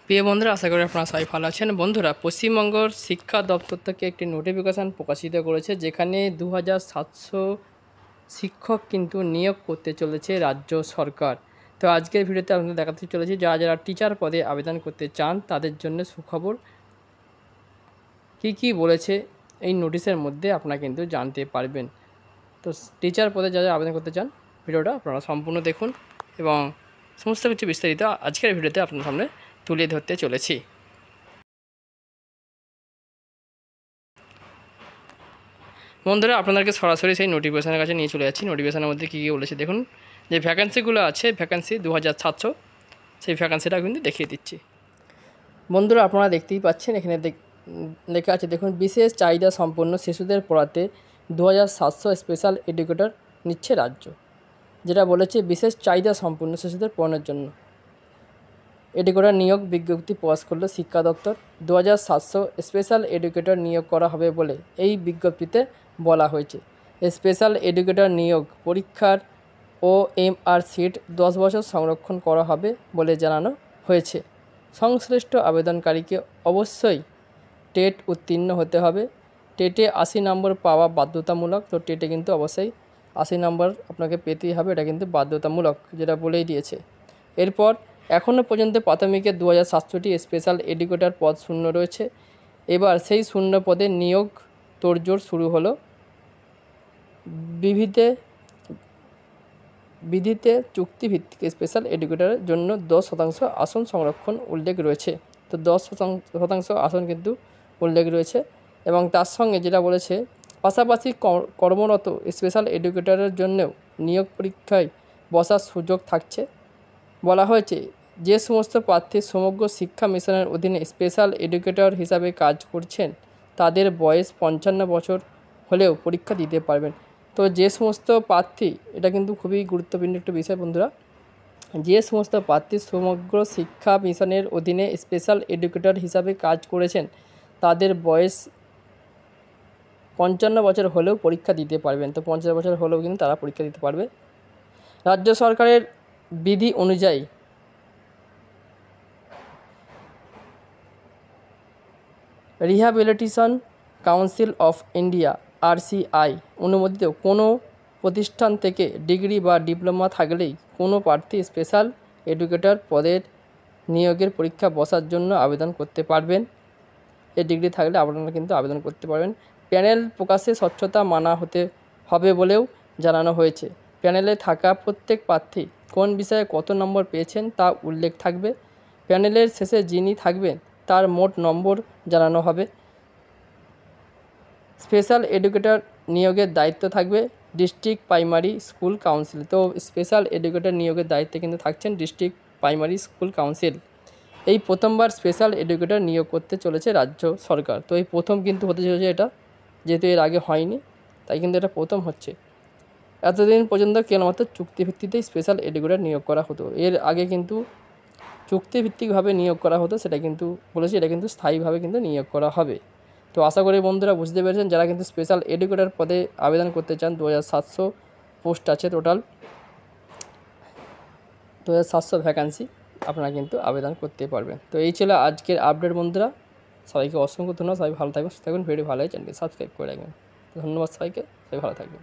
প্রিয় বন্ধুরা, আশা করি আপনারা সবাই ভালো আছেন। বন্ধুরা, পশ্চিমবঙ্গের শিক্ষা দপ্তর থেকে একটি নোটিফিকেশান প্রকাশিত করেছে, যেখানে 2700 শিক্ষক কিন্তু নিয়োগ করতে চলেছে রাজ্য সরকার। তো আজকের ভিডিওতে আপনাদের দেখাতে চলেছি যারা যারা টিচার পদে আবেদন করতে চান তাদের জন্য সুখবর। কি বলেছে এই নোটিশের মধ্যে আপনারা কিন্তু জানতে পারবেন। তো টিচার পদে যারা আবেদন করতে চান, ভিডিওটা আপনারা সম্পূর্ণ দেখুন এবং সমস্ত কিছু বিস্তারিত আজকের ভিডিওতে আপনার সামনে তুলে ধরতে চলেছি। বন্ধুরা, আপনাদেরকে সরাসরি সেই নোটিফিকেশানের কাছে নিয়ে চলে যাচ্ছি। নোটিফিকেশানের মধ্যে কী বলেছে দেখুন। যে ভ্যাকেন্সিগুলো আছে, ভ্যাকেন্সি 2700, সেই ভ্যাকেন্সিটা কিন্তু দেখিয়ে দিচ্ছি। বন্ধুরা, আপনারা দেখতেই পাচ্ছেন, এখানে লেখা আছে দেখুন, বিশেষ চাহিদা সম্পন্ন শিশুদের পড়াতে 2700 স্পেশাল এডুকেটর নিচ্ছে রাজ্য। যেটা বলেছে বিশেষ চাহিদা সম্পন্ন শিশুদের পড়ানোর জন্য এডুকেটর নিয়োগ বিজ্ঞপ্তি প্রকাশ করলো শিক্ষা দপ্তর। 2700 স্পেশাল এডুকেটর নিয়োগ করা হবে বলে এই বিজ্ঞপ্তিতে বলা হয়েছে। স্পেশাল এডুকেটর নিয়োগ পরীক্ষার OMR সিট 10 বছর সংরক্ষণ করা হবে বলে জানানো হয়েছে। সংশ্লিষ্ট আবেদনকারীকে অবশ্যই টেট উত্তীর্ণ হতে হবে। টেটে 80 নম্বর পাওয়া বাধ্যতামূলক। তো টেটে কিন্তু অবশ্যই 80 নম্বর আপনাকে পেতেই হবে, এটা কিন্তু বাধ্যতামূলক, যেটা বলেই দিয়েছে। এরপর এখনও পর্যন্ত প্রাথমিকে 2700টি স্পেশাল এডুকেটর পদ শূন্য রয়েছে। এবার সেই শূন্য পদে নিয়োগ তোড়জোড় শুরু হলো। বিধিতে চুক্তিভিত্তিক স্পেশাল এডুকেটরের জন্য 10% আসন সংরক্ষণ উল্লেখ রয়েছে। তো 10% আসন কিন্তু উল্লেখ রয়েছে এবং তার সঙ্গে যেটা বলেছে, পাশাপাশি কর্মরত স্পেশাল এডুকেটরের জন্যও নিয়োগ পরীক্ষায় বসার সুযোগ থাকছে। বলা হয়েছে, যে সমস্ত প্রার্থী সমগ্র শিক্ষা মিশনের অধীনে স্পেশাল এডুকেটর হিসাবে কাজ করছেন তাদের বয়স 55 বছর হলেও পরীক্ষা দিতে পারবেন। তো যে সমস্ত প্রার্থী, এটা কিন্তু খুবই গুরুত্বপূর্ণ একটা বিষয় বন্ধুরা, যে সমস্ত প্রার্থী সমগ্র শিক্ষা মিশনের অধীনে স্পেশাল এডুকেটর হিসাবে কাজ করেছেন তাদের বয়স 55 বছর হলেও পরীক্ষা দিতে পারবেন। তো 50 বছর হলেও কিন্তু তারা পরীক্ষা দিতে পারবে। রাজ্য সরকারের বিধি অনুযায়ী rehabilitation council of India RCI অনুমোদিত কোনো প্রতিষ্ঠান থেকে ডিগ্রি বা ডিপ্লোমা থাকলেই কোনো প্রার্থী স্পেশাল এডুকেটর পদের নিয়োগের পরীক্ষা বসার জন্য আবেদন করতে পারবেন। এই ডিগ্রি থাকলে আপনারা কিন্তু আবেদন করতে পারবেন। প্যানেল প্রকাশে স্বচ্ছতা মানা হতে হবে বলেও জানানো হয়েছে। প্যানেলে থাকা প্রত্যেক প্রার্থী কোন বিষয়ে কত নম্বর পেয়েছেন তা উল্লেখ থাকবে। প্যানেলের শেষে যিনি থাকবেন তার মোট নম্বর জানানো হবে। স্পেশাল এডুকেটর নিয়োগের দায়িত্ব থাকবে ডিস্ট্রিক্ট প্রাইমারি স্কুল কাউন্সিল। তো স্পেশাল এডুকেটর নিয়োগের দায়িত্বে কিন্তু থাকছেন ডিস্ট্রিক্ট প্রাইমারি স্কুল কাউন্সিল। এই প্রথমবার স্পেশাল এডুকেটর নিয়োগ করতে চলেছে রাজ্য সরকার। তো এই প্রথম কিন্তু হতে চলেছে এটা, যেহেতু এর আগে হয়নি তাই কিন্তু এটা প্রথম হচ্ছে। এতদিন পর্যন্ত কেবলমাত্র চুক্তিভিত্তিতেই স্পেশাল এডুকেটর নিয়োগ করা হতো। এর আগে কিন্তু চুক্তিভিত্তিকভাবে নিয়োগ করা হতো, সেটা কিন্তু বলেছি এটা কিন্তু স্থায়ীভাবে কিন্তু নিয়োগ করা হবে। তো আশা করি বন্ধুরা বুঝতে পেরেছেন, যারা কিন্তু স্পেশাল এডুকেটর পদে আবেদন করতে চান, 2700 পোস্ট আছে টোটাল, 2700 ভ্যাকান্সি, আপনারা কিন্তু আবেদন করতে পারবেন। তো এই ছিল আজকের আপডেট বন্ধুরা। সবাইকে অসংখ্য ধন্যবাদ। সবাই ভালো থাকবেন, সুস্থ থাকবেন। ভিডিও ভালো হয় চ্যানেলটি সাবস্ক্রাইব করে রাখবেন। ধন্যবাদ সবাইকে, সবাই ভালো থাকবেন।